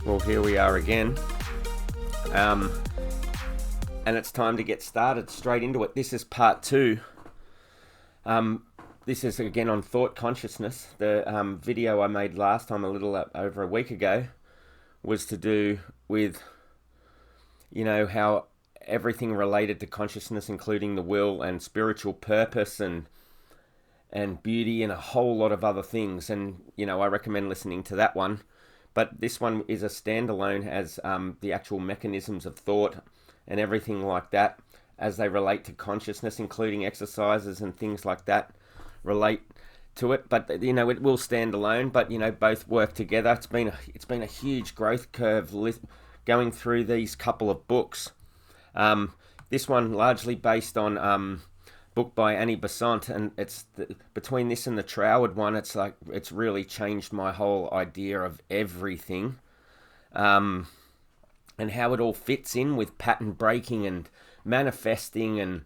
Well, here we are again. And it's time to get started straight into it. This is part two. This is again on thought consciousness. The video I made last time, a little over a week ago, was to do with, how everything related to consciousness, including the will and spiritual purpose and beauty and a whole lot of other things. And, I recommend listening to that one. But this one is a standalone, as the actual mechanisms of thought and everything like that as they relate to consciousness, including exercises and things like that relate to it. But, it will stand alone, but, both work together. It's been a huge growth curve going through these couple of books. This one largely based on book by Annie Besant, and between this and the Troward one, it's really changed my whole idea of everything, and how it all fits in with pattern breaking and manifesting, and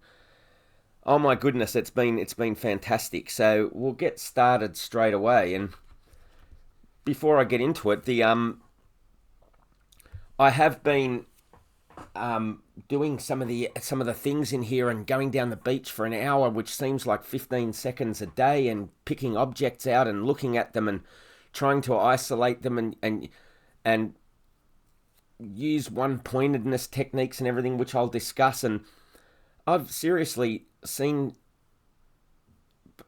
oh my goodness, it's been fantastic. So we'll get started straight away. And before I get into it, I have been doing some of the things in here and going down the beach for an hour, which seems like 15 seconds a day, and picking objects out and looking at them and trying to isolate them and use one-pointedness techniques and everything, which I'll discuss. And I've seriously seen,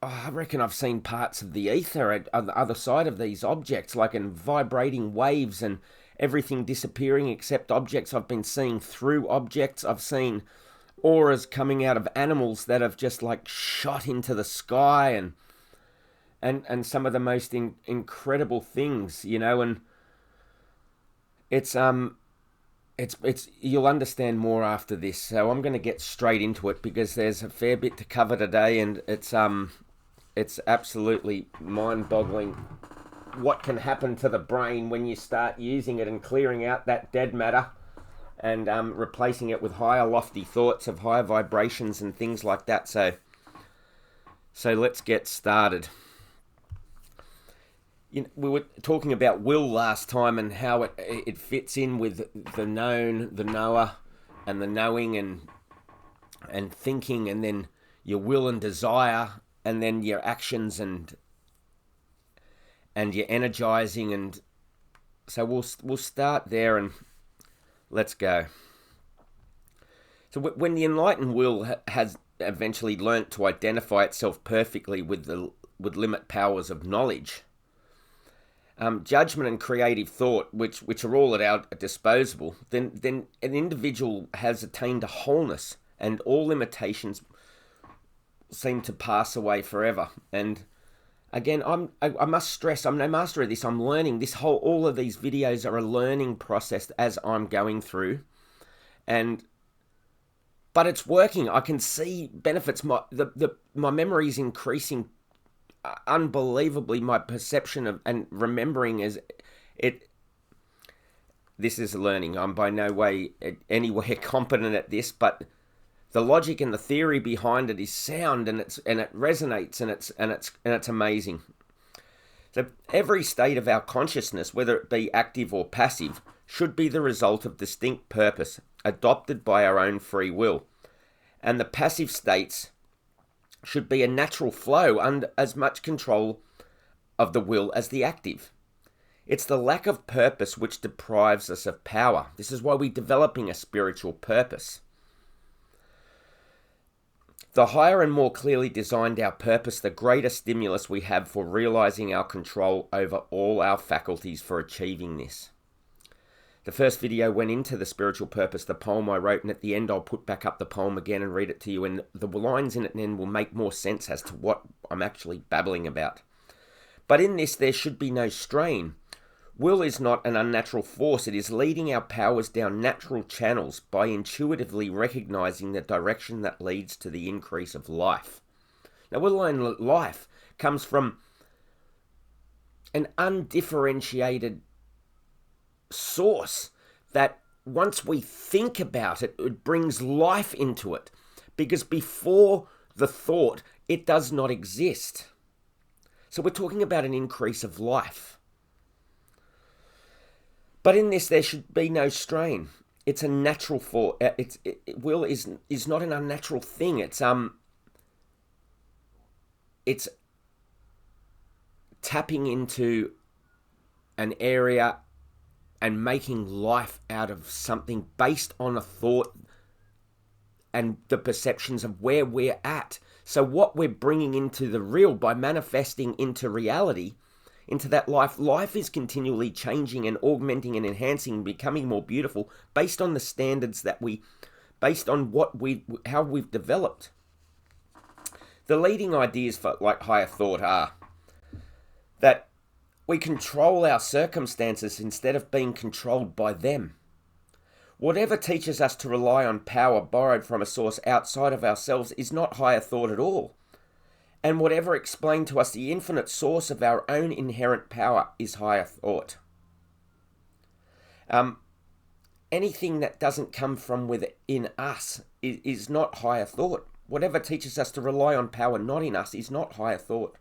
I reckon I've seen parts of the ether on the other side of these objects, like in vibrating waves and everything disappearing except objects. I've been seeing through objects. I've seen auras coming out of animals that have just like shot into the sky, and some of the most incredible things, and it's you'll understand more after this. So I'm going to get straight into it because there's a fair bit to cover today, and it's absolutely mind-boggling what can happen to the brain when you start using it and clearing out that dead matter and replacing it with higher lofty thoughts of higher vibrations and things like that. So let's get started. We were talking about will last time and how it fits in with the known, the knower, and the knowing, and thinking, and then your will and desire, and then your actions and your energizing. And so we'll start there and let's go. So when the enlightened will has eventually learnt to identify itself perfectly with limit powers of knowledge, judgment and creative thought, which are all at our disposal, then an individual has attained a wholeness, and all limitations seem to pass away forever. And again, I must stress, I'm no master of this. I'm learning all of these videos are a learning process as I'm going through, but it's working. I can see benefits. My memory is increasing unbelievably. My perception of and remembering this is learning. I'm by no way anywhere competent at this, but the logic and the theory behind it is sound, and it resonates, and it's amazing. So every state of our consciousness, whether it be active or passive, should be the result of distinct purpose adopted by our own free will, and the passive states should be a natural flow under as much control of the will as the active. It's the lack of purpose which deprives us of power. This is why we're developing a spiritual purpose. The higher and more clearly designed our purpose, the greater stimulus we have for realizing our control over all our faculties for achieving this. The first video went into the spiritual purpose, the poem I wrote, and at the end I'll put back up the poem again and read it to you, and the lines in it then will make more sense as to what I'm actually babbling about. But in this, there should be no strain. Will is not an unnatural force. It is leading our powers down natural channels by intuitively recognizing the direction that leads to the increase of life. Now, we'll learn life comes from an undifferentiated source that once we think about it, it brings life into it. Because before the thought, it does not exist. So we're talking about an increase of life. But in this, there should be no strain. It's a natural thought. Will is not an unnatural thing. It's tapping into an area and making life out of something based on a thought and the perceptions of where we're at. So what we're bringing into the real by manifesting into reality, into that life is continually changing and augmenting and enhancing and becoming more beautiful based on the standards based on how we've developed. The leading ideas for like higher thought are that we control our circumstances instead of being controlled by them. Whatever teaches us to rely on power borrowed from a source outside of ourselves is not higher thought at all. And whatever explained to us the infinite source of our own inherent power is higher thought. Anything that doesn't come from within us is not higher thought. Whatever teaches us to rely on power not in us is not higher thought.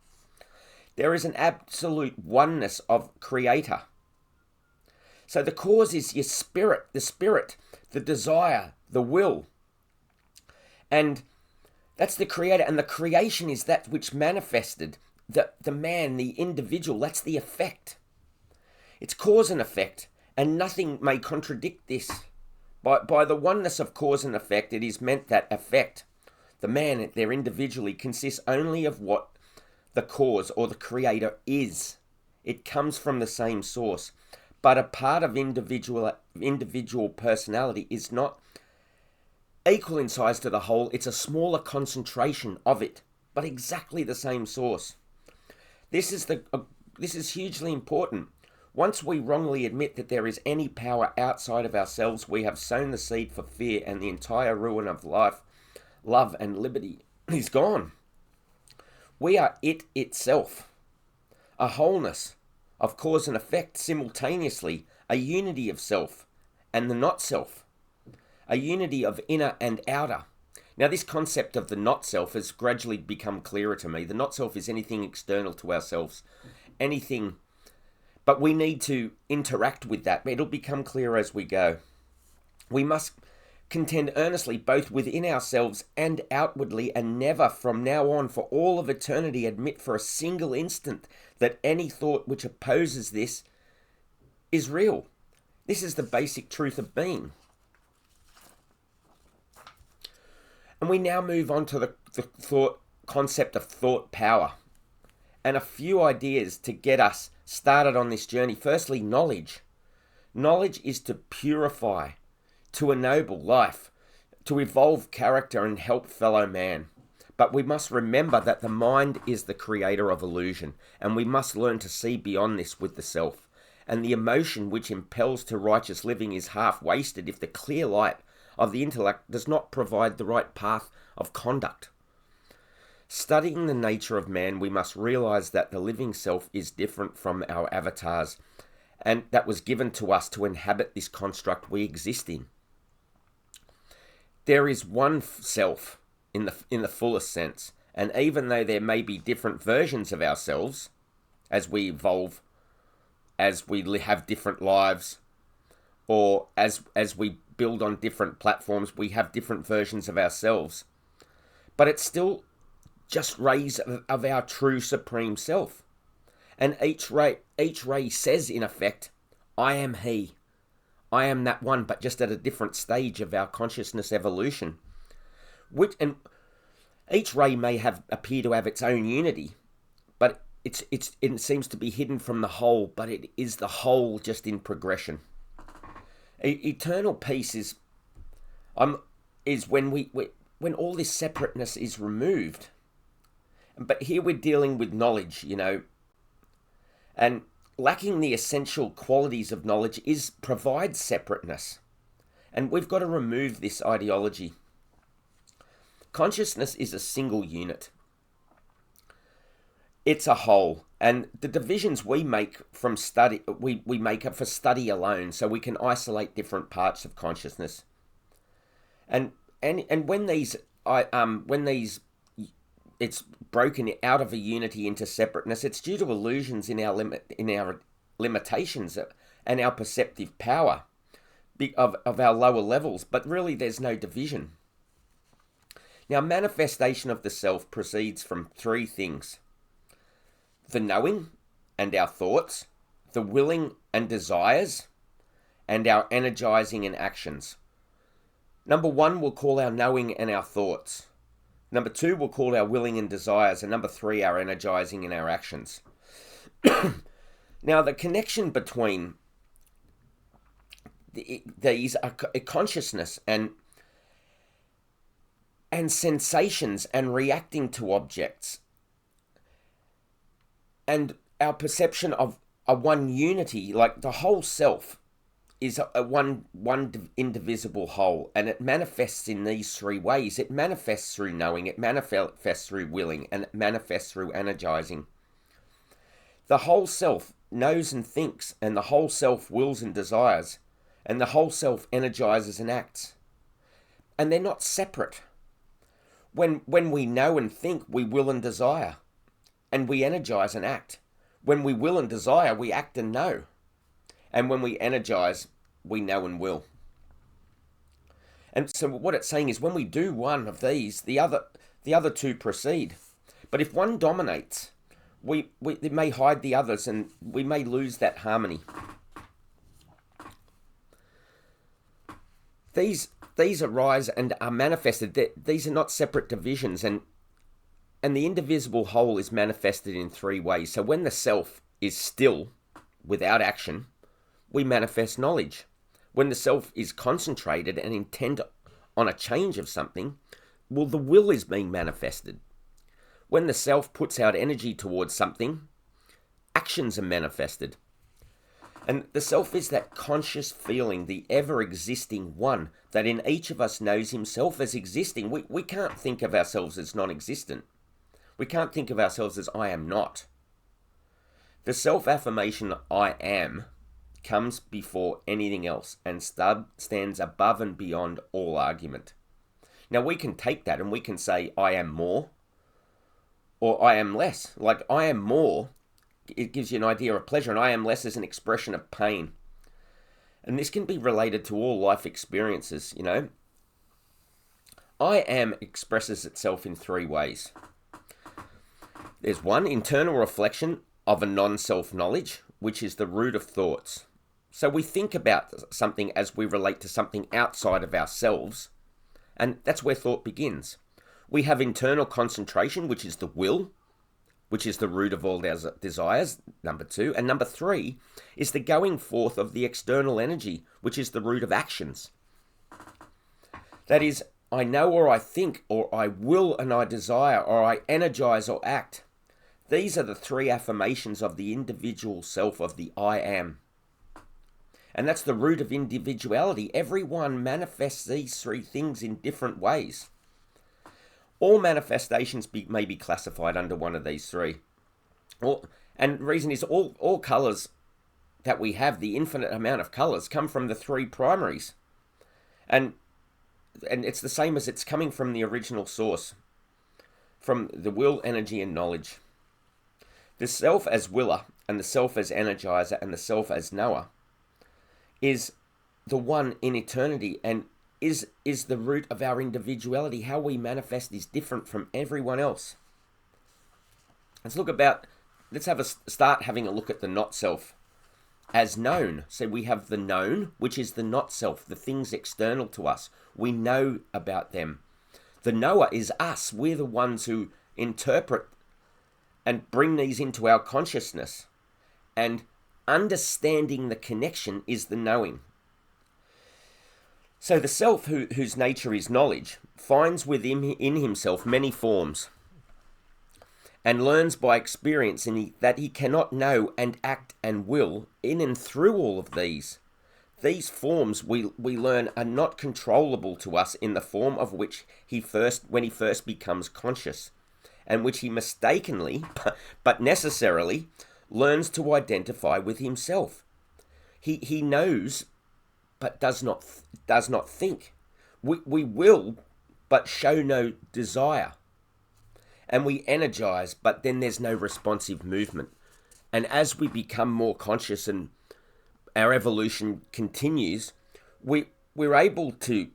There is an absolute oneness of creator. So the cause is your spirit, the desire, the will. And that's the creator. And the creation is that which manifested the man, the individual. That's the effect. It's cause and effect. And nothing may contradict this. By the oneness of cause and effect, it is meant that effect, the man there individually, consists only of what the cause or the creator is. It comes from the same source. But a part of individual personality is not equal in size to the whole. It's a smaller concentration of it, but exactly the same source. This is hugely important. Once we wrongly admit that there is any power outside of ourselves, we have sown the seed for fear, and the entire ruin of life, love, and liberty is gone. We are it itself, a wholeness of cause and effect simultaneously, a unity of self and the not self, a unity of inner and outer. Now, this concept of the not self has gradually become clearer to me. The not self is anything external to ourselves, anything, but we need to interact with that. It'll become clearer as we go. We must contend earnestly both within ourselves and outwardly, and never from now on for all of eternity admit for a single instant that any thought which opposes this is real. This is the basic truth of being. And we now move on to the thought concept of thought power, and a few ideas to get us started on this journey. Firstly, knowledge. Knowledge is to purify, to ennoble life, to evolve character and help fellow man. But we must remember that the mind is the creator of illusion, and we must learn to see beyond this with the self. And the emotion which impels to righteous living is half wasted if the clear light of the intellect does not provide the right path of conduct. Studying the nature of man, we must realize that the living self is different from our avatars, and that was given to us to inhabit this construct we exist in. There is one self in the fullest sense, and even though there may be different versions of ourselves as we evolve, as we have different lives, or as we build on different platforms, we have different versions of ourselves. But it's still just rays of our true supreme self. And each ray says, in effect, I am he. I am that one, but just at a different stage of our consciousness evolution. And each ray may appear to have its own unity, but it seems to be hidden from the whole, but it is the whole just in progression. Eternal peace is when all this separateness is removed. But here we're dealing with knowledge, and lacking the essential qualities of knowledge provides separateness. And we've got to remove this ideology. Consciousness is a single unit. It's a whole. And the divisions we make from study, we make up for study alone, so we can isolate different parts of consciousness. And when it's broken out of a unity into separateness, it's due to illusions in our limitations. and our perceptive power of our lower levels, but really there's no division. Now, manifestation of the self proceeds from three things: the knowing and our thoughts, the willing and desires, and our energizing and actions. Number one, we'll call our knowing and our thoughts. Number two, we'll call our willing and desires. And number three, our energizing and our actions. Now, the connection between these are consciousness and sensations and reacting to objects, and our perception of a one unity, like the whole self is a one indivisible whole, and it manifests in these three ways. It manifests through knowing, it manifests through willing, and it manifests through energizing. The whole self knows and thinks, and the whole self wills and desires, and the whole self energizes and acts. And they're not separate. When we know and think, we will and desire, and we energize and act. When we will and desire, we act and know. And when we energize, we know and will. And so what it's saying is when we do one of these, the other two proceed. But if one dominates, it may hide the others, and we may lose that harmony. These arise and are manifested. These are not separate divisions, and the indivisible whole is manifested in three ways. So when the self is still, without action, we manifest knowledge. When the self is concentrated and intent on a change of something, well, the will is being manifested. When the self puts out energy towards something, actions are manifested. And the self is that conscious feeling, the ever-existing one, that in each of us knows himself as existing. We can't think of ourselves as non-existent. We can't think of ourselves as I am not. The self-affirmation I am comes before anything else and stands above and beyond all argument. Now we can take that and we can say I am more or I am less. Like I am more, it gives you an idea of pleasure, and I am less is an expression of pain. And this can be related to all life experiences, you know. I am expresses itself in three ways. There's one, internal reflection of a non-self knowledge, which is the root of thoughts. So we think about something as we relate to something outside of ourselves, and that's where thought begins. We have internal concentration, which is the will, which is the root of all our desires, number two. And number three is the going forth of the external energy, which is the root of actions. That is, I know or I think, or I will and I desire, or I energize or act. These are the three affirmations of the individual self, of the I am. And that's the root of individuality. Everyone manifests these three things in different ways. All manifestations may be classified under one of these three. And the reason is all colours that we have, the infinite amount of colours, come from the three primaries. And it's the same as it's coming from the original source, from the will, energy, and knowledge. The self as willer, and the self as energizer, and the self as knower is the one in eternity, and is the root of our individuality. How we manifest is different from everyone else. Let's have a start having a look at the not self as known. So we have the known, which is the not self, the things external to us. We know about them. The knower is us. We're the ones who interpret and bring these into our consciousness. And understanding the connection is the knowing. So the self, whose nature is knowledge, finds within in himself many forms, and learns by experience that he cannot know and act and will in and through all of these. These forms we learn are not controllable to us in the form of which when he first becomes conscious, and which he mistakenly, but necessarily, learns to identify with himself. He knows, but does not think. We will, but show no desire. And we energize, but then there's no responsive movement. And as we become more conscious and our evolution continues, we're able to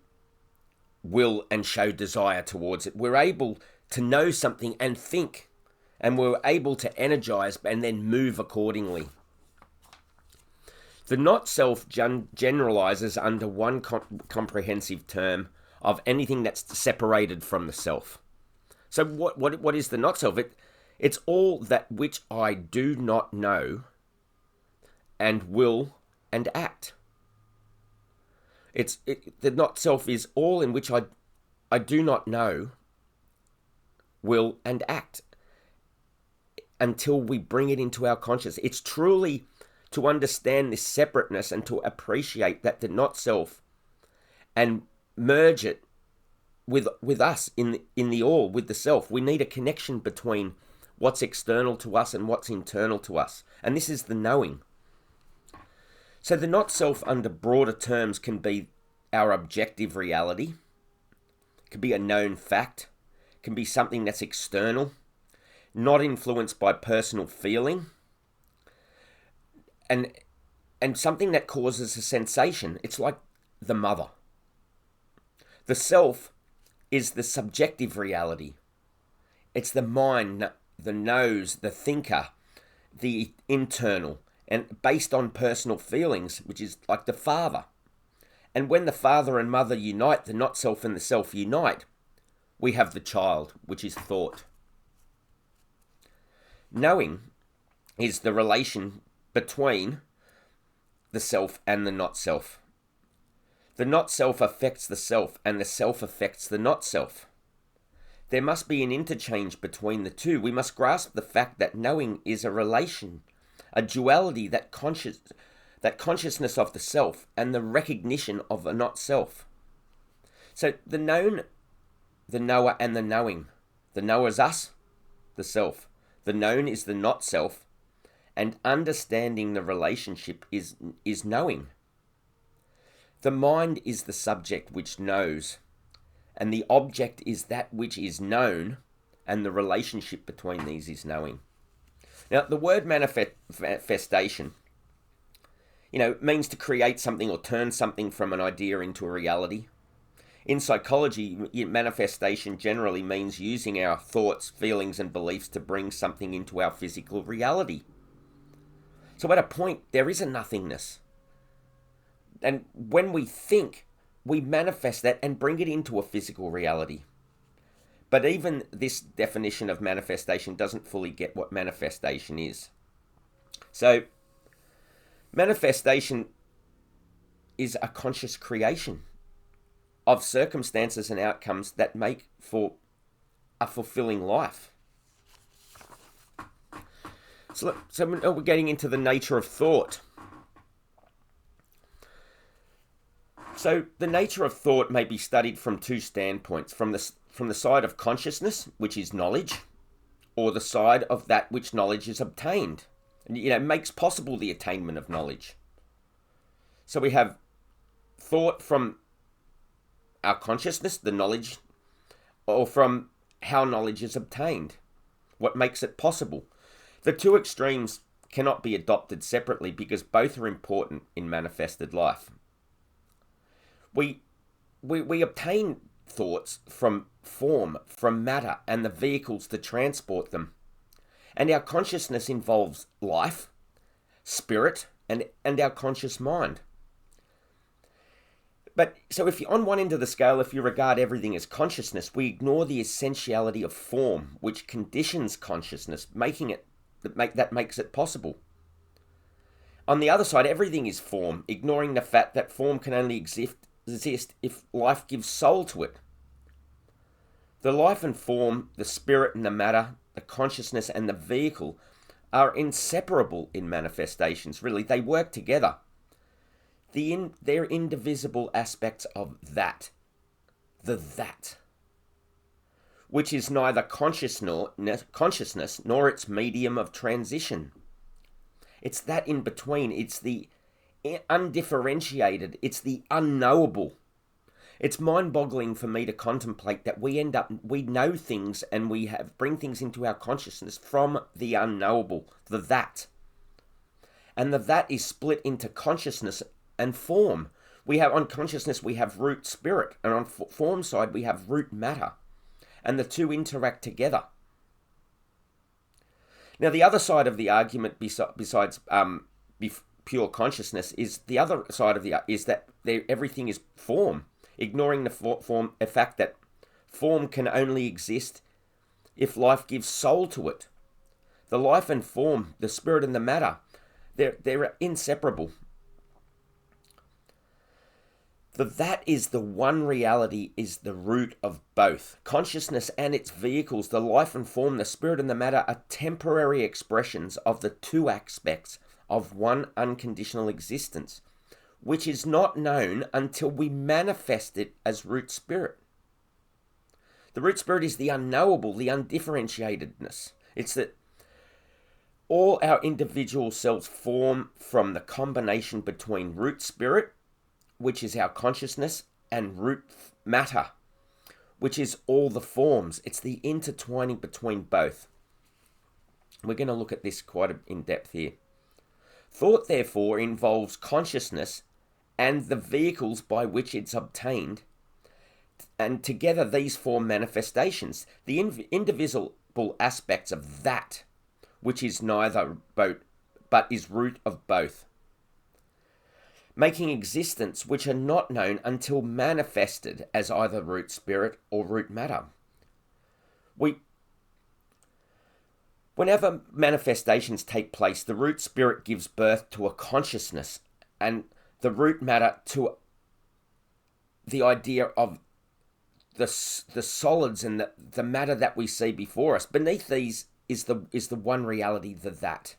will and show desire towards it. We're able to know something and think, and we're able to energize and then move accordingly. The not self generalizes under one comprehensive term of anything that's separated from the self. So what is the not self? It's all that which I do not know and will and act. The not self is all in which I do not know, will and act, until we bring it into our consciousness. It's truly to understand this separateness and to appreciate that the not self and merge it with us in the all, with the self. We need a connection between what's external to us and what's internal to us. And this is the knowing. So the not self under broader terms can be our objective reality. It can be a known fact. It can be something that's external, not influenced by personal feeling. And something that causes a sensation. It's like the mother. The self is the subjective reality. It's the mind, the knows, the thinker, the internal, and based on personal feelings, which is like the father. And when the father and mother unite, the not self and the self unite, we have the child, which is thought. Knowing is the relation between the self and the not self. The not self affects the self, and the self affects the not self. There must be an interchange between the two. We must grasp the fact that knowing is a relation, a duality, that consciousness of the self and the recognition of a not self. So the known, the knower, and the knowing. The knower is us, the self. The known is the not self, and understanding the relationship is knowing. The mind is the subject which knows, and the object is that which is known, and the relationship between these is knowing. Now, the word manifestation, means to create something or turn something from an idea into a reality. In psychology, manifestation generally means using our thoughts, feelings, and beliefs to bring something into our physical reality. So at a point, there is a nothingness. And when we think, we manifest that and bring it into a physical reality. But even this definition of manifestation doesn't fully get what manifestation is. So, manifestation is a conscious creation of circumstances and outcomes that make for a fulfilling life. So we're getting into the nature of thought. So the nature of thought may be studied from two standpoints: from the side of consciousness, which is knowledge, or the side of that which knowledge is obtained. And, makes possible the attainment of knowledge. So we have thought from our consciousness, the knowledge, or from how knowledge is obtained, what makes it possible. The two extremes cannot be adopted separately because both are important in manifested life. We obtain thoughts from form, from matter, and the vehicles to transport them. And our consciousness involves life, spirit, and our conscious mind. But so if you're on one end of the scale, if you regard everything as consciousness, we ignore the essentiality of form, which conditions consciousness, that makes it possible. On the other side, everything is form, ignoring the fact that form can only exist if life gives soul to it. The life and form, the spirit and the matter, the consciousness and the vehicle are inseparable in manifestations, really. They work together. They're indivisible aspects of that, which is neither consciousness nor its medium of transition. It's that in between. It's the undifferentiated. It's the unknowable. It's mind-boggling for me to contemplate that we know things and bring things into our consciousness from the unknowable, the that. And that is split into consciousness and form. We have on consciousness we have root spirit, and on form side we have root matter, and the two interact together. Now the other side of the argument, besides pure consciousness, is the other side of is that everything is form, ignoring the fact that form can only exist if life gives soul to it. The life and form, the spirit and the matter, they're inseparable. That is the one reality, is the root of both. Consciousness and its vehicles, the life and form, the spirit and the matter, are temporary expressions of the two aspects of one unconditional existence, which is not known until we manifest it as root spirit. The root spirit is the unknowable, the undifferentiatedness. It's that all our individual selves form from the combination between root spirit, which is our consciousness, and root matter, which is all the forms. It's the intertwining between both. We're going to look at this quite in depth here. Thought, therefore, involves consciousness and the vehicles by which it's obtained, and together these form manifestations, the indivisible aspects of that, which is neither both, but is root of both, making existence which are not known until manifested as either root spirit or root matter. Whenever manifestations take place, the root spirit gives birth to a consciousness, and the root matter to the idea of the solids and the matter that we see before us. Beneath these is the one reality, the that,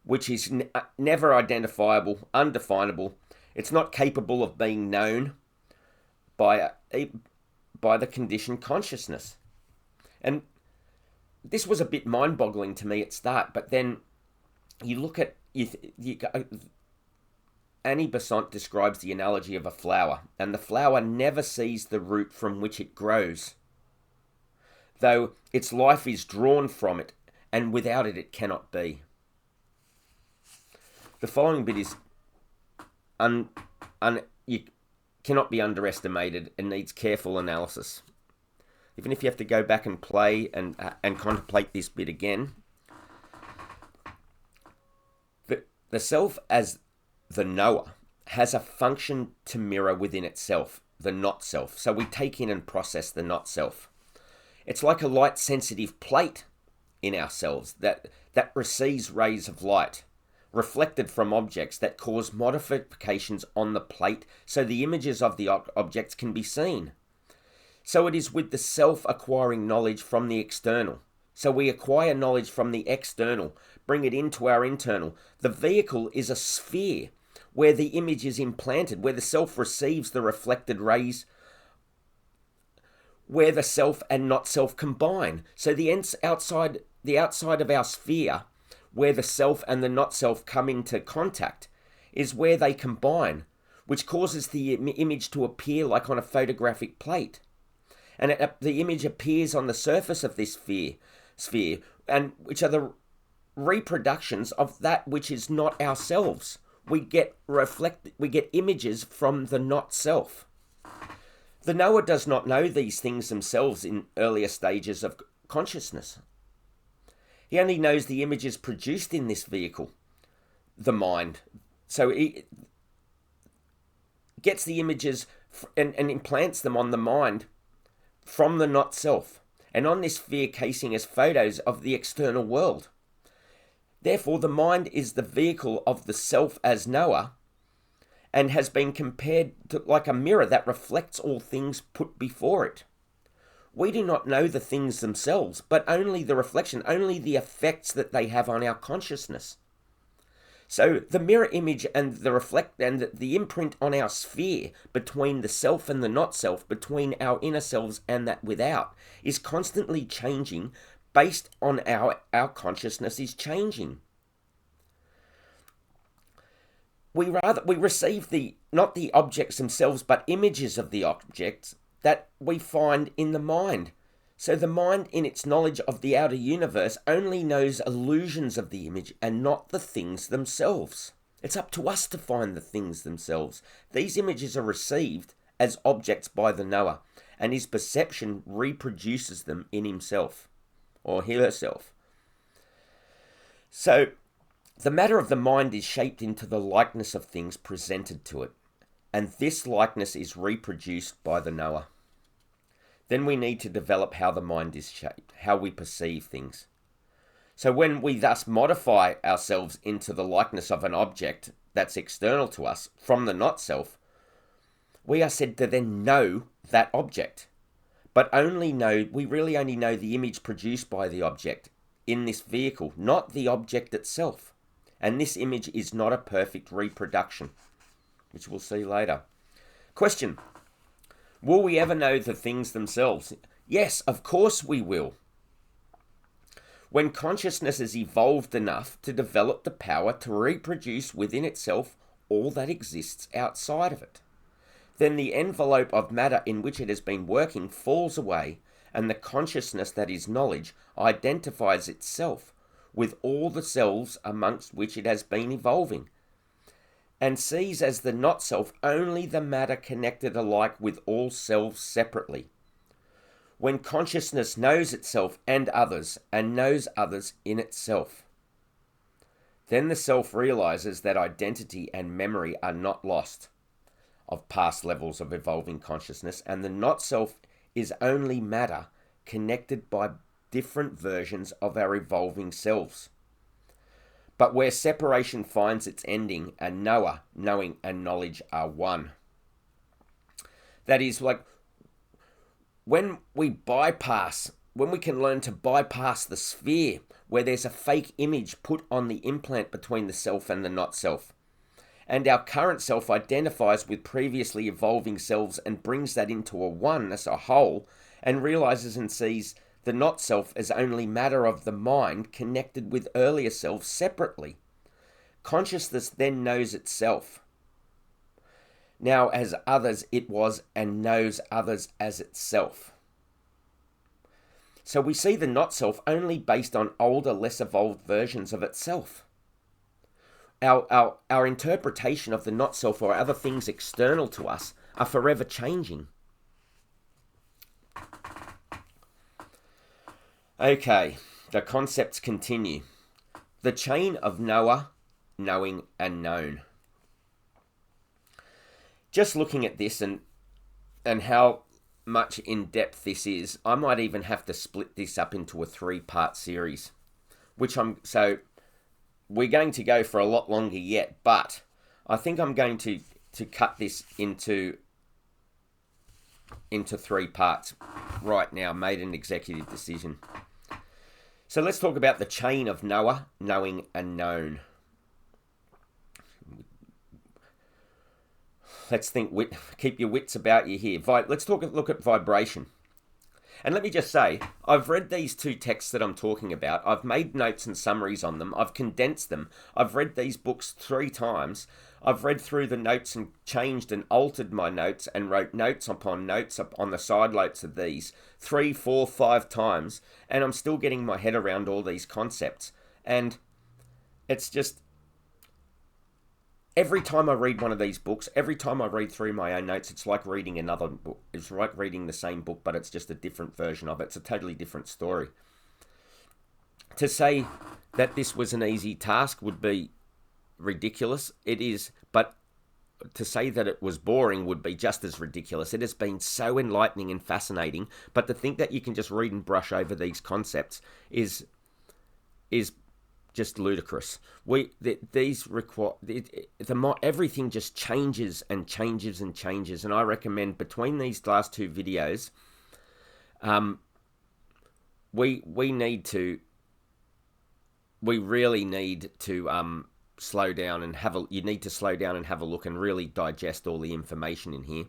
which is never identifiable, undefinable. It's not capable of being known by the conditioned consciousness. And this was a bit mind-boggling to me at start, but then you look at Annie Besant describes the analogy of a flower, and the flower never sees the root from which it grows, though its life is drawn from it, and without it, it cannot be. The following bit is you cannot be underestimated and needs careful analysis. Even if you have to go back and play and contemplate this bit again, the self as the knower has a function to mirror within itself, the not self. So we take in and process the not self. It's like a light sensitive plate in ourselves that receives rays of light reflected from objects that cause modifications on the plate so the images of the objects can be seen. So it is with the self acquiring knowledge from the external. So we acquire knowledge from the external, bring it into our internal. The vehicle is a sphere where the image is implanted, where the self receives the reflected rays, where the self and not self combine. So the outside of our sphere, where the self and the not self come into contact, is where they combine, which causes the image to appear like on a photographic plate. And the image appears on the surface of this sphere, and which are the reproductions of that which is not ourselves. We get images from the not self. The knower does not know these things themselves in earlier stages of consciousness. He only knows the images produced in this vehicle, the mind. So he gets the images and implants them on the mind from the not self, and on this sphere casing as photos of the external world. Therefore, the mind is the vehicle of the self as knower, and has been compared to like a mirror that reflects all things put before it. We do not know the things themselves, but only the reflection, only the effects that they have on our consciousness. So the mirror image and the imprint on our sphere between the self and the not self, between our inner selves and that without, is constantly changing based on our consciousness is changing. We receive not the objects themselves, but images of the objects that we find in the mind. So the mind, in its knowledge of the outer universe, only knows illusions of the image and not the things themselves. It's up to us to find the things themselves. These images are received as objects by the knower, and his perception reproduces them in himself or herself. So the matter of the mind is shaped into the likeness of things presented to it, and this likeness is reproduced by the knower. Then we need to develop how the mind is shaped, how we perceive things. So when we thus modify ourselves into the likeness of an object that's external to us from the not-self, we are said to then know that object, but we really only know the image produced by the object in this vehicle, not the object itself. And this image is not a perfect reproduction, which we'll see later. Question: will we ever know the things themselves? Yes, of course we will. When consciousness is evolved enough to develop the power to reproduce within itself all that exists outside of it, then the envelope of matter in which it has been working falls away, and the consciousness that is knowledge identifies itself with all the selves amongst which it has been evolving, and sees as the not-self only the matter connected alike with all selves separately. When consciousness knows itself and knows others in itself, then the self realizes that identity and memory are not lost of past levels of evolving consciousness, and the not-self is only matter connected by different versions of our evolving selves. But where separation finds its ending, and knower, knowing, and knowledge are one. That is, like, when we can learn to bypass the sphere where there's a fake image put on the implant between the self and the not-self, and our current self identifies with previously evolving selves and brings that into a oneness, a whole, and realizes and sees the not-self as only matter of the mind connected with earlier selves separately. Consciousness then knows itself now as others it was, and knows others as itself. So we see the not-self only based on older, less evolved versions of itself. Our interpretation of the not-self or other things external to us are forever changing. Okay, the concepts continue. The chain of knower, knowing, and known. Just looking at this and how much in depth this is, I might even have to split this up into a 3-part series, so we're going to go for a lot longer yet, but I think I'm going to cut this into 3 parts right now. Made an executive decision. So let's talk about the chain of knower, knowing, and known. Let's think. Keep your wits about you here. Let's look at vibration. And let me just say, I've read these 2 texts that I'm talking about. I've made notes and summaries on them. I've condensed them. I've read these books 3 times. I've read through the notes and changed and altered my notes and wrote notes upon notes on the side notes of these 3, 4, 5 times. And I'm still getting my head around all these concepts. And it's just, every time I read one of these books, every time I read through my own notes, it's like reading another book. It's like reading the same book, but it's just a different version of it. It's a totally different story. To say that this was an easy task would be ridiculous. It is, but to say that it was boring would be just as ridiculous. It has been so enlightening and fascinating, but to think that you can just read and brush over these concepts is just ludicrous. Everything just changes and changes and changes, and I recommend between these last 2 videos, we really need to slow down and you need to slow down and have a look and really digest all the information in here.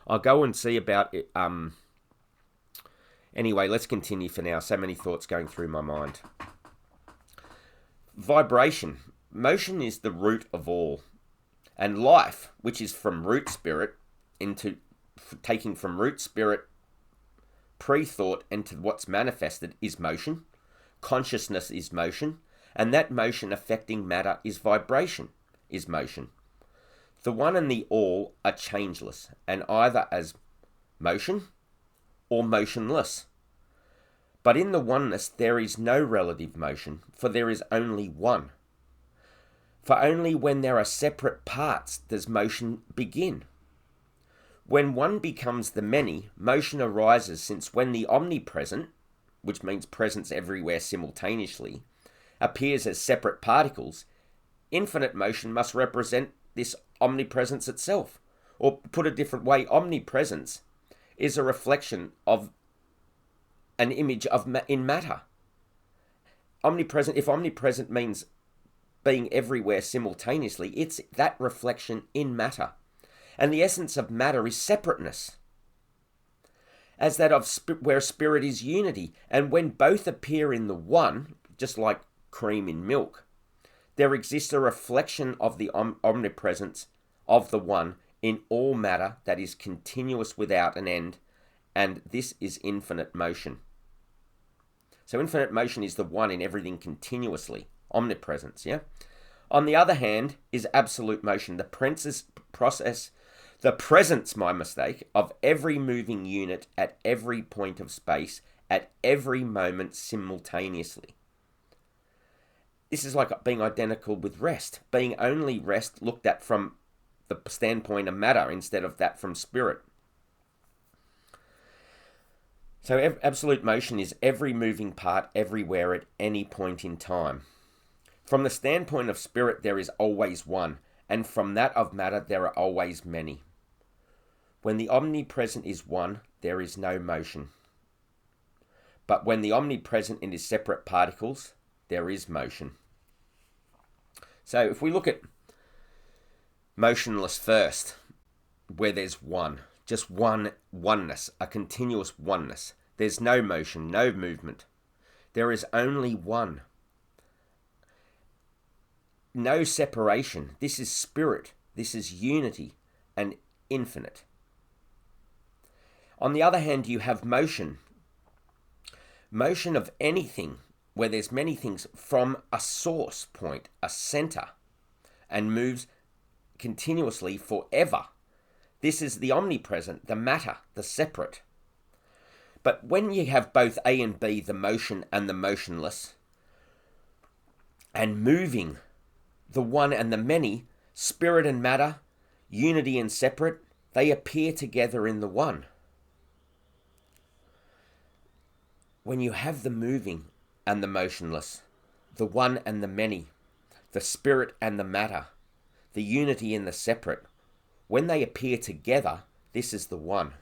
I'll go and see about it. Anyway, let's continue for now. So many thoughts going through my mind. Vibration. Motion is the root of all. And life, which is from root spirit taking from root spirit pre-thought into what's manifested is motion. Consciousness is motion. And that motion affecting matter is vibration, is motion. The one and the all are changeless, and either as motion or motionless. But in the oneness there is no relative motion, for there is only one. For only when there are separate parts does motion begin. When one becomes the many, motion arises, since when the omnipresent, which means presence everywhere simultaneously, appears as separate particles, infinite motion must represent this omnipresence itself. Or put a different way, omnipresence is a reflection of an image in matter. If omnipresent means being everywhere simultaneously, it's that reflection in matter. And the essence of matter is separateness, as that of where spirit is unity. And when both appear in the one, just like cream in milk, there exists a reflection of the omnipresence of the one in all matter that is continuous without an end, and this is infinite motion. So infinite motion is the one in everything continuously, omnipresence, yeah? On the other hand is absolute motion, the presence of every moving unit at every point of space, at every moment simultaneously. This is like being identical with rest, being only rest looked at from the standpoint of matter instead of that from spirit. So absolute motion is every moving part everywhere at any point in time. From the standpoint of spirit, there is always one, and from that of matter, there are always many. When the omnipresent is one, there is no motion. But when the omnipresent is separate particles, there is motion. So if we look at motionless first, where there's one, just oneness, a continuous oneness. There's no motion, no movement. There is only one. No separation. This is spirit. This is unity and infinite. On the other hand, you have motion. Motion of anything, where there's many things, from a source point, a center, and moves continuously forever. This is the omnipresent, the matter, the separate. But when you have both A and B, the motion and the motionless, and moving, the one and the many, spirit and matter, unity and separate, they appear together in the one. When you have the moving and the motionless, the one and the many, the spirit and the matter, the unity and the separate, when they appear together, this is the one.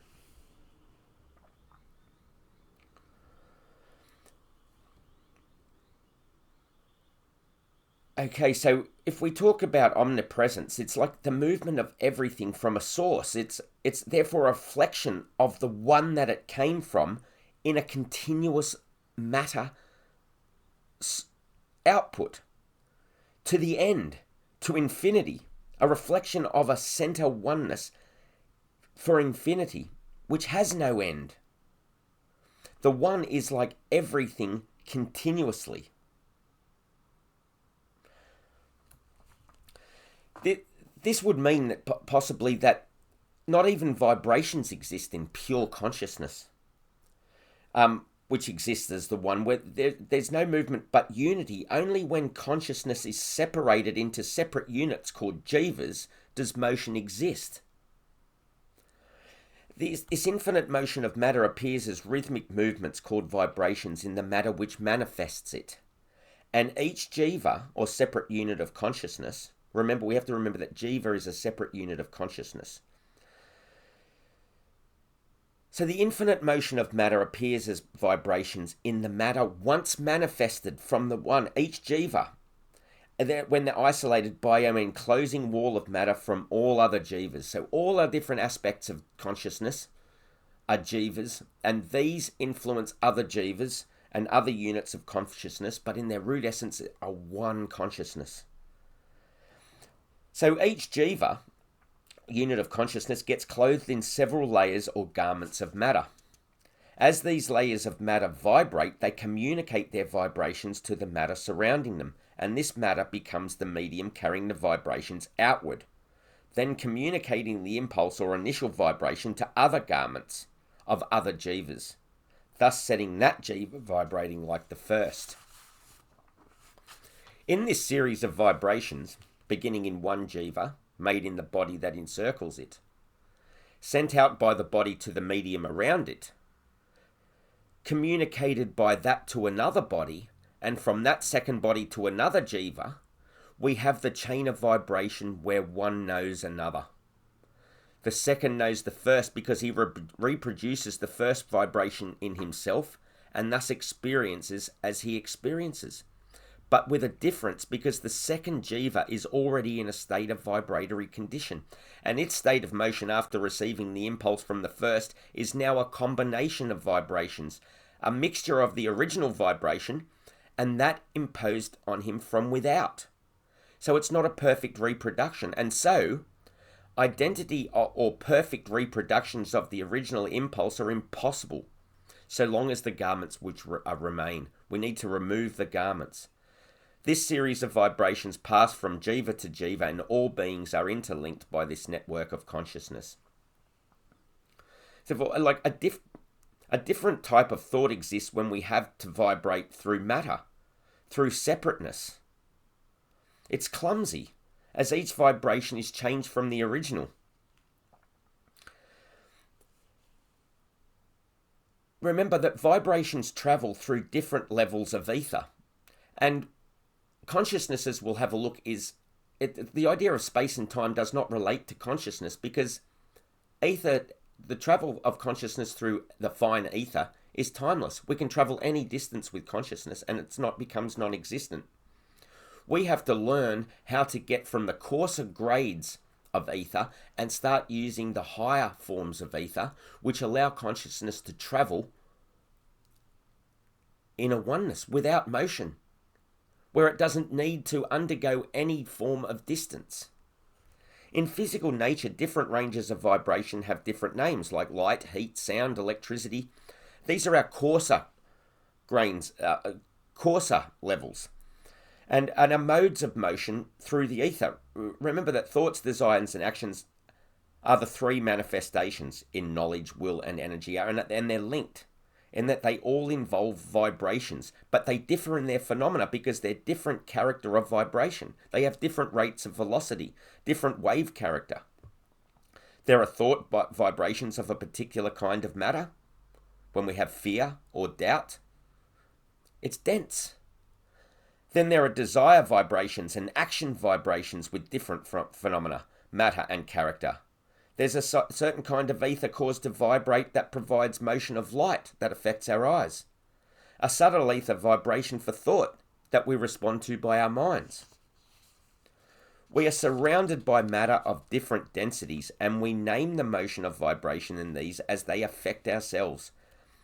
Okay, so if we talk about omnipresence, it's like the movement of everything from a source. It's therefore a reflection of the one that it came from in a continuous matter output to the end, to infinity, a reflection of a center oneness for infinity, which has no end. The one is like everything continuously. This would mean that possibly that not even vibrations exist in pure consciousness, which exists as the one where there's no movement but unity. Only when consciousness is separated into separate units called jivas does motion exist. This infinite motion of matter appears as rhythmic movements called vibrations in the matter which manifests it. And each jiva, or separate unit of consciousness, we have to remember that jiva is a separate unit of consciousness. So the infinite motion of matter appears as vibrations in the matter once manifested from the one, each jiva, when they're isolated by an enclosing wall of matter from all other jivas. So all our different aspects of consciousness are jivas, and these influence other jivas and other units of consciousness, but in their root essence are one consciousness. So each jiva, unit of consciousness, gets clothed in several layers or garments of matter. As these layers of matter vibrate, they communicate their vibrations to the matter surrounding them, and this matter becomes the medium carrying the vibrations outward, then communicating the impulse or initial vibration to other garments of other jivas, thus setting that jiva vibrating like the first. In this series of vibrations, beginning in one jiva, made in the body that encircles it, sent out by the body to the medium around it, communicated by that to another body, and from that second body to another jiva, we have the chain of vibration where one knows another. The second knows the first because he reproduces the first vibration in himself and thus experiences as he experiences. But with a difference, because the second jiva is already in a state of vibratory condition, and its state of motion after receiving the impulse from the first is now a combination of vibrations, a mixture of the original vibration and that imposed on him from without. So it's not a perfect reproduction, and so identity or perfect reproductions of the original impulse are impossible so long as the garments which remain. We need to remove the garments. This series of vibrations pass from jiva to jiva, and all beings are interlinked by this network of consciousness. So like a different type of thought exists when we have to vibrate through matter, through separateness. It's clumsy, as each vibration is changed from the original. Remember that vibrations travel through different levels of ether, and consciousnesses will have a look the idea of space and time does not relate to consciousness, because ether, the travel of consciousness through the fine ether, is timeless. We can travel any distance with consciousness and becomes non-existent. We have to learn how to get from the coarser grades of ether and start using the higher forms of ether, which allow consciousness to travel in a oneness without motion, where it doesn't need to undergo any form of distance. In physical nature, different ranges of vibration have different names, like light, heat, sound, electricity. These are our coarser grains, coarser levels, and our modes of motion through the ether. Remember that thoughts, desires, and actions are the three manifestations in knowledge, will, and energy, and they're linked in that they all involve vibrations, but they differ in their phenomena because they're different character of vibration. They have different rates of velocity, different wave character. There are thought vibrations of a particular kind of matter. When we have fear or doubt, it's dense. Then there are desire vibrations and action vibrations with different phenomena, matter and character. There's a certain kind of ether caused to vibrate that provides motion of light that affects our eyes. A subtle ether vibration for thought that we respond to by our minds. We are surrounded by matter of different densities, and we name the motion of vibration in these as they affect ourselves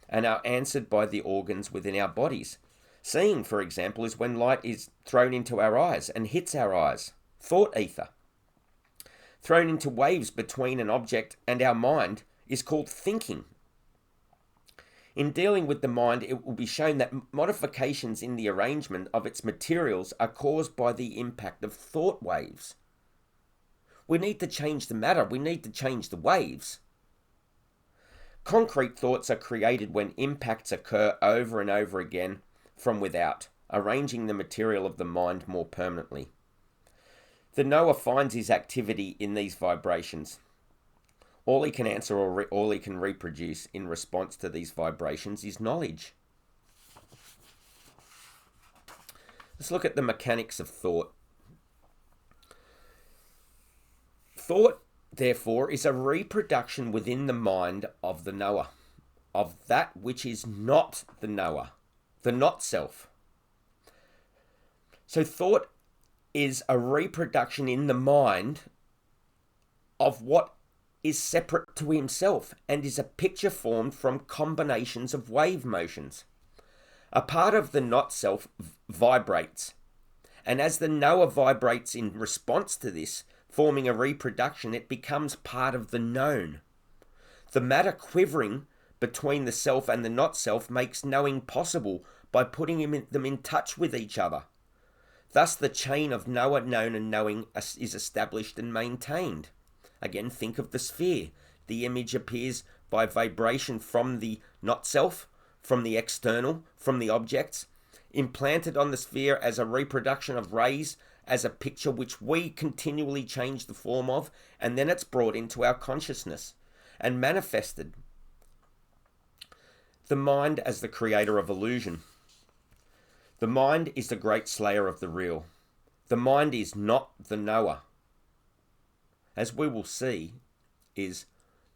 and are answered by the organs within our bodies. Seeing, for example, is when light is thrown into our eyes and hits our eyes. Thought ether, thrown into waves between an object and our mind, is called thinking. In dealing with the mind, it will be shown that modifications in the arrangement of its materials are caused by the impact of thought waves. We need to change the matter, we need to change the waves. Concrete thoughts are created when impacts occur over and over again from without, arranging the material of the mind more permanently. The knower finds his activity in these vibrations. All he can answer or all he can reproduce in response to these vibrations is knowledge. Let's look at the mechanics of thought. Thought, therefore, is a reproduction within the mind of the knower, of that which is not the knower, the not self. So thought is a reproduction in the mind of what is separate to himself and is a picture formed from combinations of wave motions. A part of the not self vibrates, and as the knower vibrates in response to this, forming a reproduction, it becomes part of the known. The matter quivering between the self and the not self makes knowing possible by putting them in touch with each other. Thus, the chain of knower, known, and knowing is established and maintained. Again, think of the sphere. The image appears by vibration from the not self, from the external, from the objects, implanted on the sphere as a reproduction of rays, as a picture which we continually change the form of, and then it's brought into our consciousness and manifested. The mind as the creator of illusion. The mind is the great slayer of the real. The mind is not the knower. As we will see,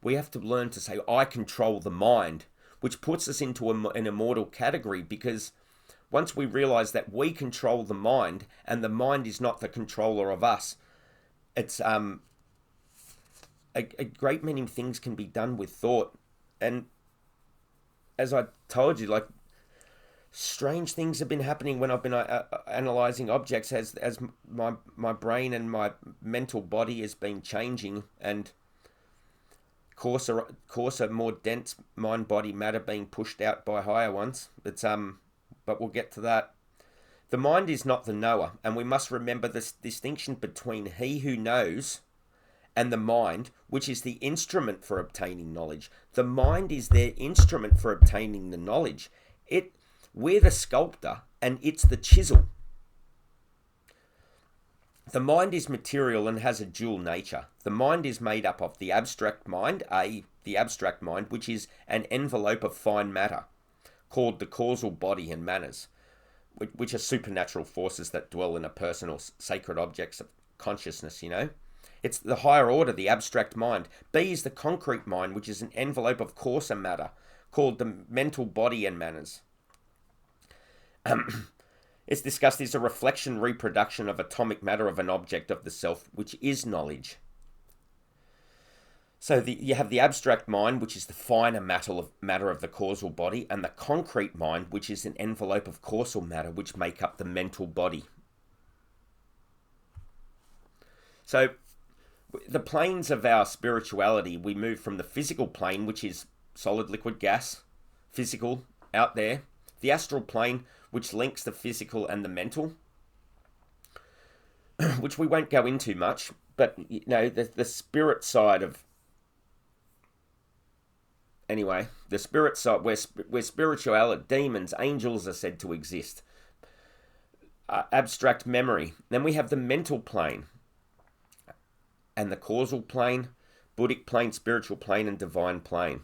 we have to learn to say, I control the mind, which puts us into an immortal category, because once we realize that we control the mind and the mind is not the controller of us, it's a great many things can be done with thought. And as I told you, strange things have been happening when I've been analyzing objects as my brain and my mental body has been changing, and coarser, more dense mind-body matter being pushed out by higher ones. But we'll get to that. The mind is not the knower, and we must remember this distinction between he who knows and the mind, which is the instrument for obtaining knowledge. The mind is their instrument for obtaining the knowledge. We're the sculptor, and it's the chisel. The mind is material and has a dual nature. The mind is made up of the abstract mind, the abstract mind, which is an envelope of fine matter, called the causal body and manners, which are supernatural forces that dwell in a person or sacred objects of consciousness, It's the higher order, the abstract mind. B is the concrete mind, which is an envelope of coarser matter, called the mental body and manners. It's discussed as a reflection, reproduction of atomic matter of an object of the self, which is knowledge. So you have the abstract mind, which is the finer matter of the causal body, and the concrete mind, which is an envelope of causal matter, which make up the mental body. So the planes of our spirituality, we move from the physical plane, which is solid, liquid, gas, physical, out there. The astral plane, which links the physical and the mental, which we won't go into much, but the spirit side of, anyway, the spirit side, where spirituality, demons, angels are said to exist, abstract memory. Then we have the mental plane and the causal plane, Buddhic plane, spiritual plane, and divine plane.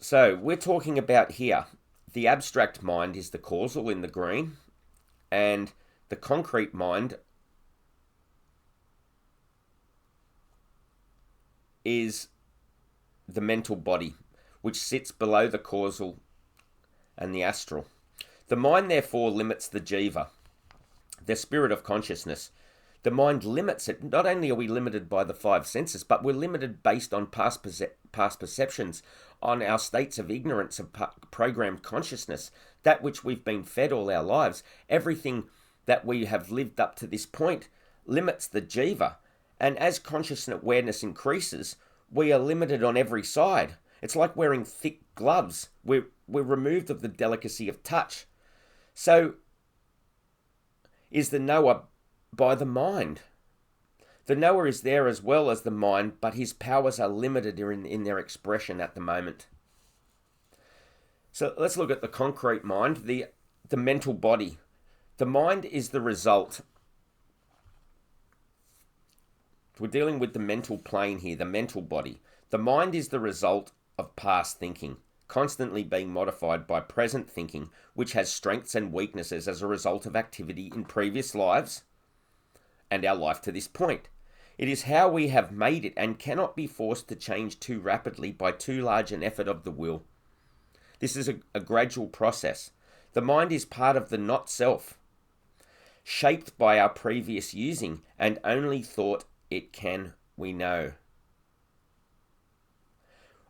So we're talking about here, the abstract mind is the causal in the green, and the concrete mind is the mental body, which sits below the causal and the astral. The mind therefore limits the jiva, the spirit of consciousness. The mind limits it. Not only are we limited by the five senses, but we're limited based on past perceptions, on our states of ignorance of programmed consciousness, that which we've been fed all our lives. Everything that we have lived up to this point limits the jiva. And as conscious awareness increases, we are limited on every side. It's like wearing thick gloves. We're removed of the delicacy of touch. So is the knower by the mind. The knower is there as well as the mind, but his powers are limited in their expression at the moment. So let's look at the concrete mind, the mental body. The mind is the result. We're dealing with the mental plane here, the mental body. The mind is the result of past thinking, constantly being modified by present thinking, which has strengths and weaknesses as a result of activity in previous lives and our life to this point. It is how we have made it and cannot be forced to change too rapidly by too large an effort of the will. This is a gradual process. The mind is part of the not self, shaped by our previous using, and only thought it can we know.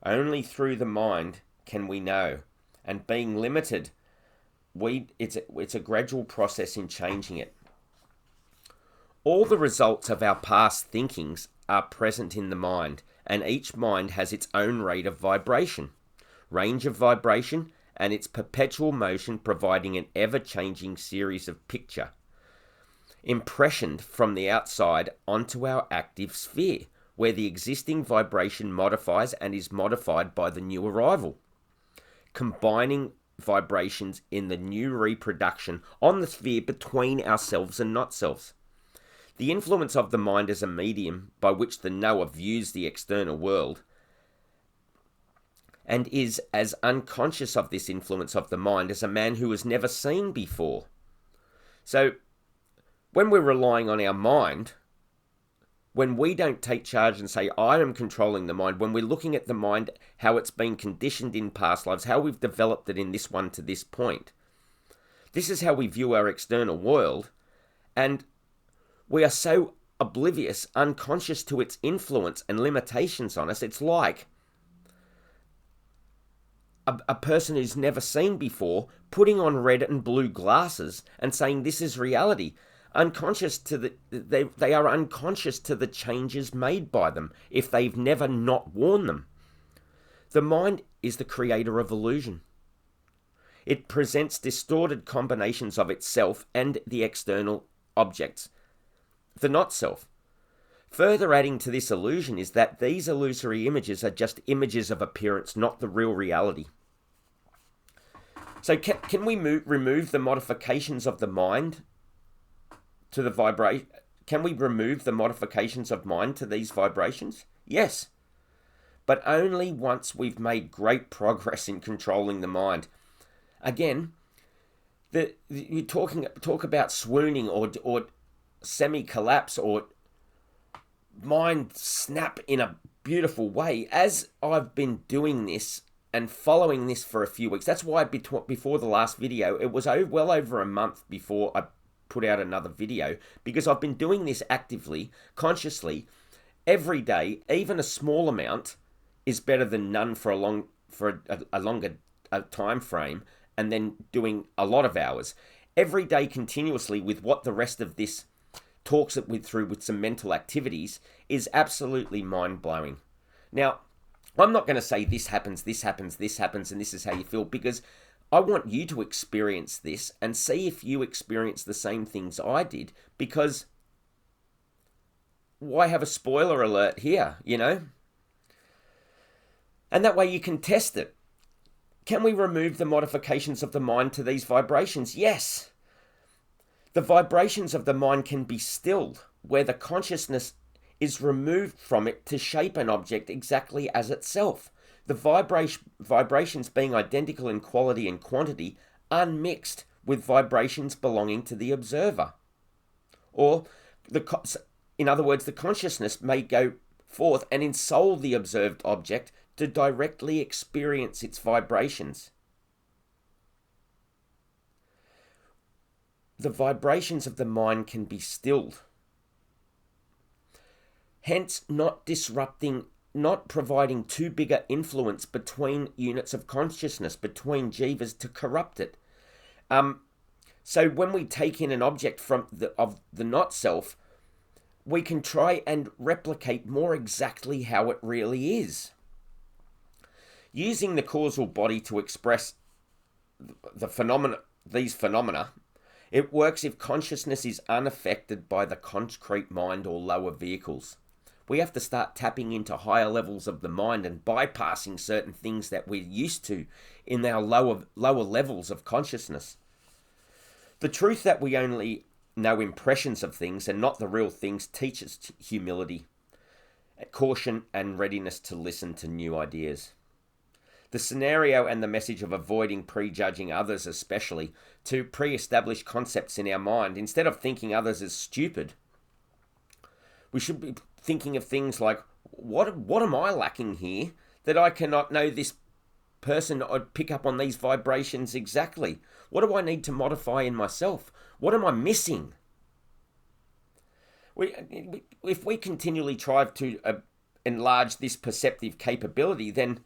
Only through the mind can we know. And being limited, it's a gradual process in changing it. All the results of our past thinkings are present in the mind, and each mind has its own rate of vibration, range of vibration, and its perpetual motion, providing an ever-changing series of picture impressioned from the outside onto our active sphere, where the existing vibration modifies and is modified by the new arrival, combining vibrations in the new reproduction on the sphere between ourselves and not selves. The influence of the mind as a medium by which the knower views the external world and is as unconscious of this influence of the mind as a man who has never seen before. So, when we're relying on our mind, when we don't take charge and say, I am controlling the mind, when we're looking at the mind, how it's been conditioned in past lives, how we've developed it in this one to this point, this is how we view our external world, and we are so oblivious, unconscious to its influence and limitations on us. It's like a person who's never seen before putting on red and blue glasses and saying this is reality. Unconscious to they are unconscious to the changes made by them if they've never not worn them. The mind is the creator of illusion. It presents distorted combinations of itself and the external objects, the not self. Further adding to this illusion is that these illusory images are just images of appearance, not the real reality. So can we remove the modifications of the mind to the vibration? Can we remove the modifications of mind to these vibrations? Yes, but only once we've made great progress in controlling the mind. Again, you talk about swooning or semi-collapse or mind snap in a beautiful way. As I've been doing this and following this for a few weeks, that's why before the last video, it was well over a month before I put out another video, because I've been doing this actively, consciously, every day. Even a small amount is better than none for a longer time frame, and then doing a lot of hours every day continuously with what the rest of this talks it through with some mental activities is absolutely mind-blowing. Now, I'm not going to say this happens, and this is how you feel, because I want you to experience this and see if you experience the same things I did, because why have a spoiler alert here, you know? And that way you can test it. Can we remove the modifications of the mind to these vibrations? Yes. The vibrations of the mind can be stilled, where the consciousness is removed from it to shape an object exactly as itself. The vibrations being identical in quality and quantity, unmixed with vibrations belonging to the observer. Or, in other words, the consciousness may go forth and ensoul the observed object to directly experience its vibrations. The vibrations of the mind can be stilled. Hence, not disrupting, not providing too big an influence between units of consciousness, between jivas, to corrupt it. So when we take in an object of the not self, we can try and replicate more exactly how it really is. Using the causal body to express these phenomena, it works if consciousness is unaffected by the concrete mind or lower vehicles. We have to start tapping into higher levels of the mind and bypassing certain things that we're used to in our lower levels of consciousness. The truth that we only know impressions of things and not the real things teaches humility, caution, and readiness to listen to new ideas. The scenario and the message of avoiding prejudging others, especially to pre-establish concepts in our mind, instead of thinking others as stupid, we should be thinking of things like, what am I lacking here that I cannot know this person or pick up on these vibrations exactly? What do I need to modify in myself? What am I missing? If we continually try to enlarge this perceptive capability, then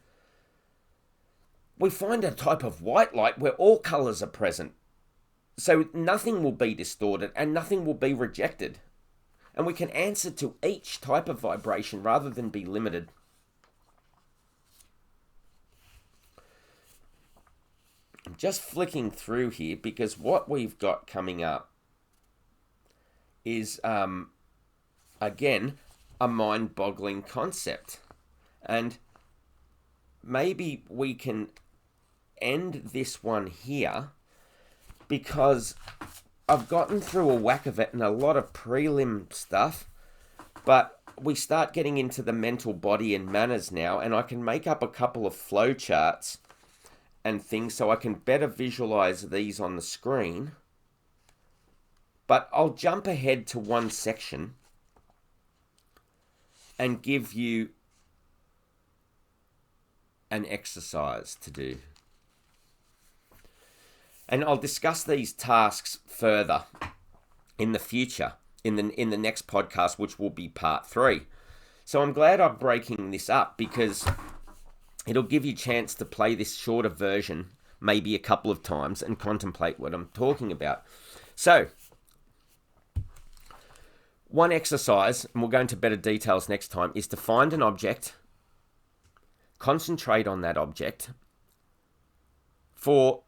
we find a type of white light where all colours are present. So nothing will be distorted and nothing will be rejected. And we can answer to each type of vibration rather than be limited. just flicking through here, because what we've got coming up is, again, a mind-boggling concept. And maybe we can end this one here, because I've gotten through a whack of it and a lot of prelim stuff, but we start getting into the mental body and manners now, and I can make up a couple of flow charts and things so I can better visualize these on the screen. But I'll jump ahead to one section and give you an exercise to do. And I'll discuss these tasks further in the future, in the next podcast, which will be part 3. So I'm glad I'm breaking this up, because it'll give you a chance to play this shorter version maybe a couple of times and contemplate what I'm talking about. So, one exercise, and we'll go into better details next time, is to find an object, concentrate on that object for...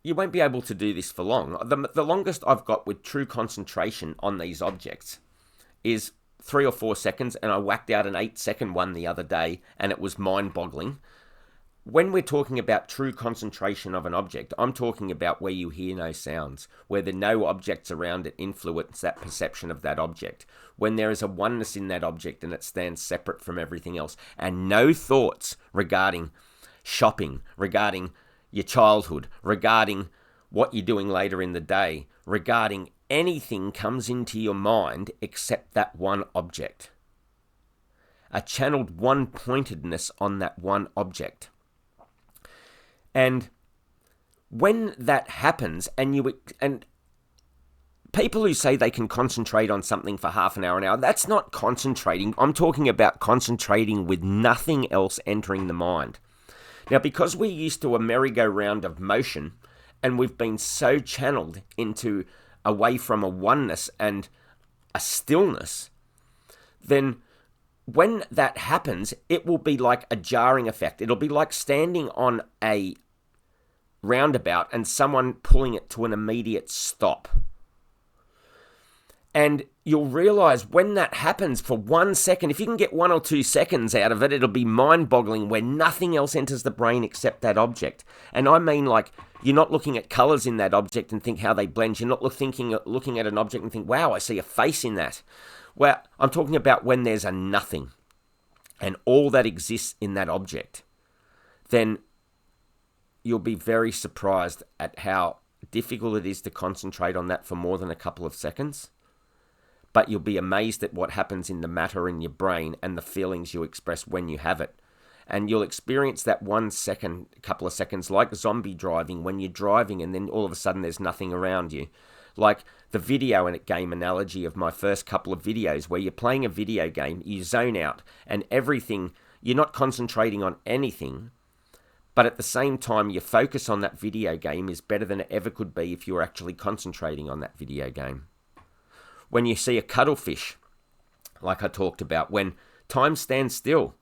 You won't be able to do this for long. The longest I've got with true concentration on these objects is 3 or 4 seconds, and I whacked out an 8-second one the other day, and it was mind-boggling. When we're talking about true concentration of an object, I'm talking about where you hear no sounds, where there are no objects around it influence that perception of that object, when there is a oneness in that object and it stands separate from everything else, and no thoughts regarding shopping, regarding your childhood, regarding what you're doing later in the day, regarding anything comes into your mind except that one object. A channeled one-pointedness on that one object. And when that happens, and people who say they can concentrate on something for half an hour, that's not concentrating. I'm talking about concentrating with nothing else entering the mind. Now, because we're used to a merry-go-round of motion, and we've been so channeled into away from a oneness and a stillness, then when that happens, it will be like a jarring effect. It'll be like standing on a roundabout and someone pulling it to an immediate stop. And you'll realize when that happens for 1 second, if you can get 1 or 2 seconds out of it, it'll be mind-boggling, where nothing else enters the brain except that object. And I mean, like, you're not looking at colors in that object and think how they blend. You're not looking at an object and think, wow, I see a face in that. Well, I'm talking about when there's a nothing and all that exists in that object. Then you'll be very surprised at how difficult it is to concentrate on that for more than a couple of seconds. But you'll be amazed at what happens in the matter in your brain and the feelings you express when you have it. And you'll experience that 1 second, couple of seconds, like zombie driving, when you're driving and then all of a sudden there's nothing around you. Like the video game analogy of my first couple of videos, where you're playing a video game, you zone out, and everything, you're not concentrating on anything, but at the same time, your focus on that video game is better than it ever could be if you were actually concentrating on that video game. When you see a cuttlefish, like I talked about, when time stands still,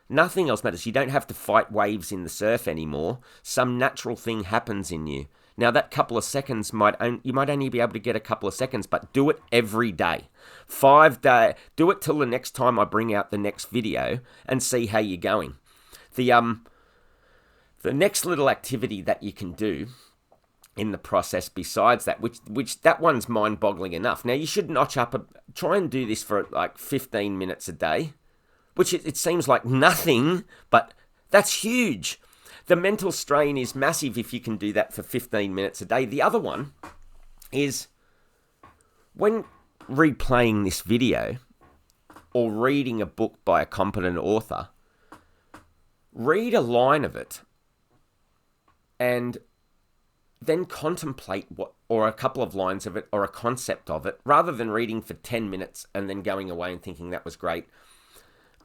nothing else matters. You don't have to fight waves in the surf anymore. Some natural thing happens in you. Now, that couple of seconds you might only be able to get a couple of seconds, but do it every day. 5 days. Do it till the next time I bring out the next video and see how you're going. The next little activity that you can do in the process besides that, which that one's mind-boggling enough. Now, you should try and do this for like 15 minutes a day, which it seems like nothing, but that's huge. The mental strain is massive if you can do that for 15 minutes a day. The other one is, when replaying this video or reading a book by a competent author, read a line of it and then contemplate or a couple of lines of it or a concept of it, rather than reading for 10 minutes and then going away and thinking that was great.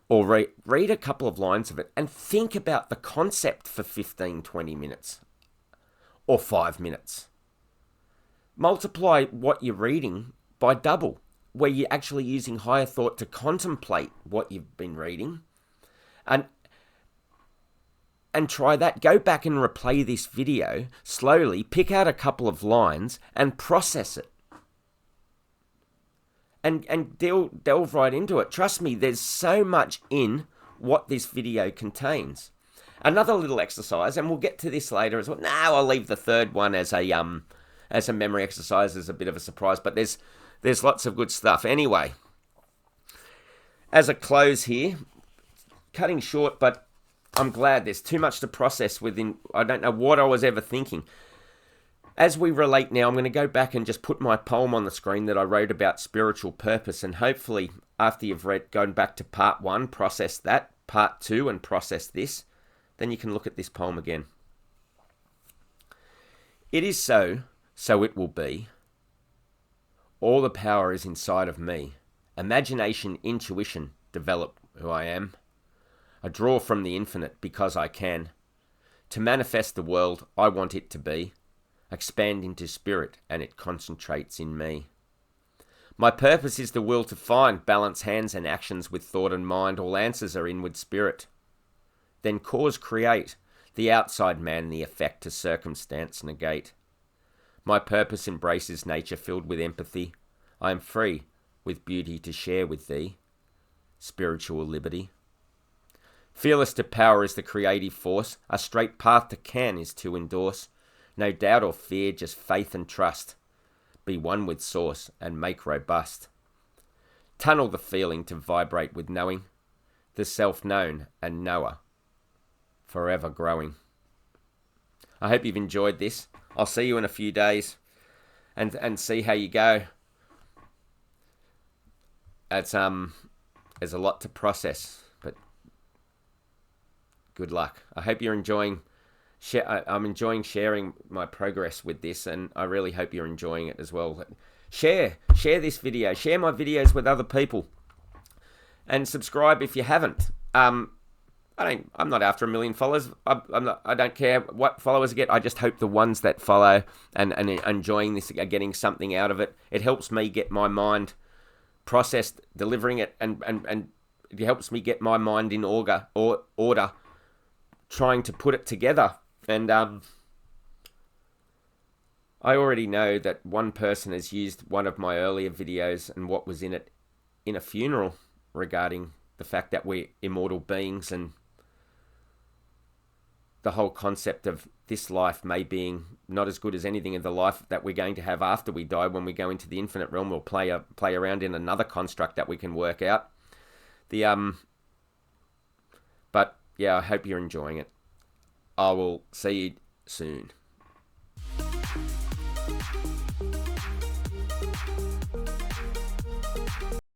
Or read a couple of lines of it and think about the concept for 15, 20 minutes or 5 minutes. Multiply what you're reading by double, where you're actually using higher thought to contemplate what you've been reading. And and try that. Go back and replay this video slowly, pick out a couple of lines and process it. And delve right into it. Trust me, there's so much in what this video contains. Another little exercise, and we'll get to this later as well. Now I'll leave the third one as a memory exercise, as a bit of a surprise, but there's lots of good stuff. Anyway, as a close here, cutting short, but I'm glad there's too much to process within. I don't know what I was ever thinking. As we relate now, I'm going to go back and just put my poem on the screen that I wrote about spiritual purpose, and hopefully after you've gone back to part 1, process that, part 2, and process this, then you can look at this poem again. It is so, so it will be. All the power is inside of me. Imagination, intuition, develop who I am. I draw from the infinite because I can. To manifest the world I want it to be. Expand into spirit and it concentrates in me. My purpose is the will to find, balance hands and actions with thought and mind. All answers are inward spirit. Then cause create, the outside man the effect to circumstance negate. My purpose embraces nature filled with empathy. I am free with beauty to share with thee. Spiritual liberty. Fearless to power is the creative force. A straight path to can is to endorse. No doubt or fear, just faith and trust. Be one with source and make robust. Tunnel the feeling to vibrate with knowing. The self-known and knower. Forever growing. I hope you've enjoyed this. I'll see you in a few days and see how you go. It's there's a lot to process, but good luck. I hope you're enjoying. I'm enjoying sharing my progress with this, and I really hope you're enjoying it as well. Share this video. Share my videos with other people, and subscribe if you haven't. I'm not after 1 million followers. I don't care what followers I get. I just hope the ones that follow and enjoying this are getting something out of it. It helps me get my mind processed, delivering it, and it helps me get my mind in order, trying to put it together. And I already know that one person has used one of my earlier videos and what was in it in a funeral regarding the fact that we're immortal beings and the whole concept of this life may being not as good as anything in the life that we're going to have after we die. When we go into the infinite realm, we'll play around in another construct that we can work out. But yeah, I hope you're enjoying it. I will see you soon.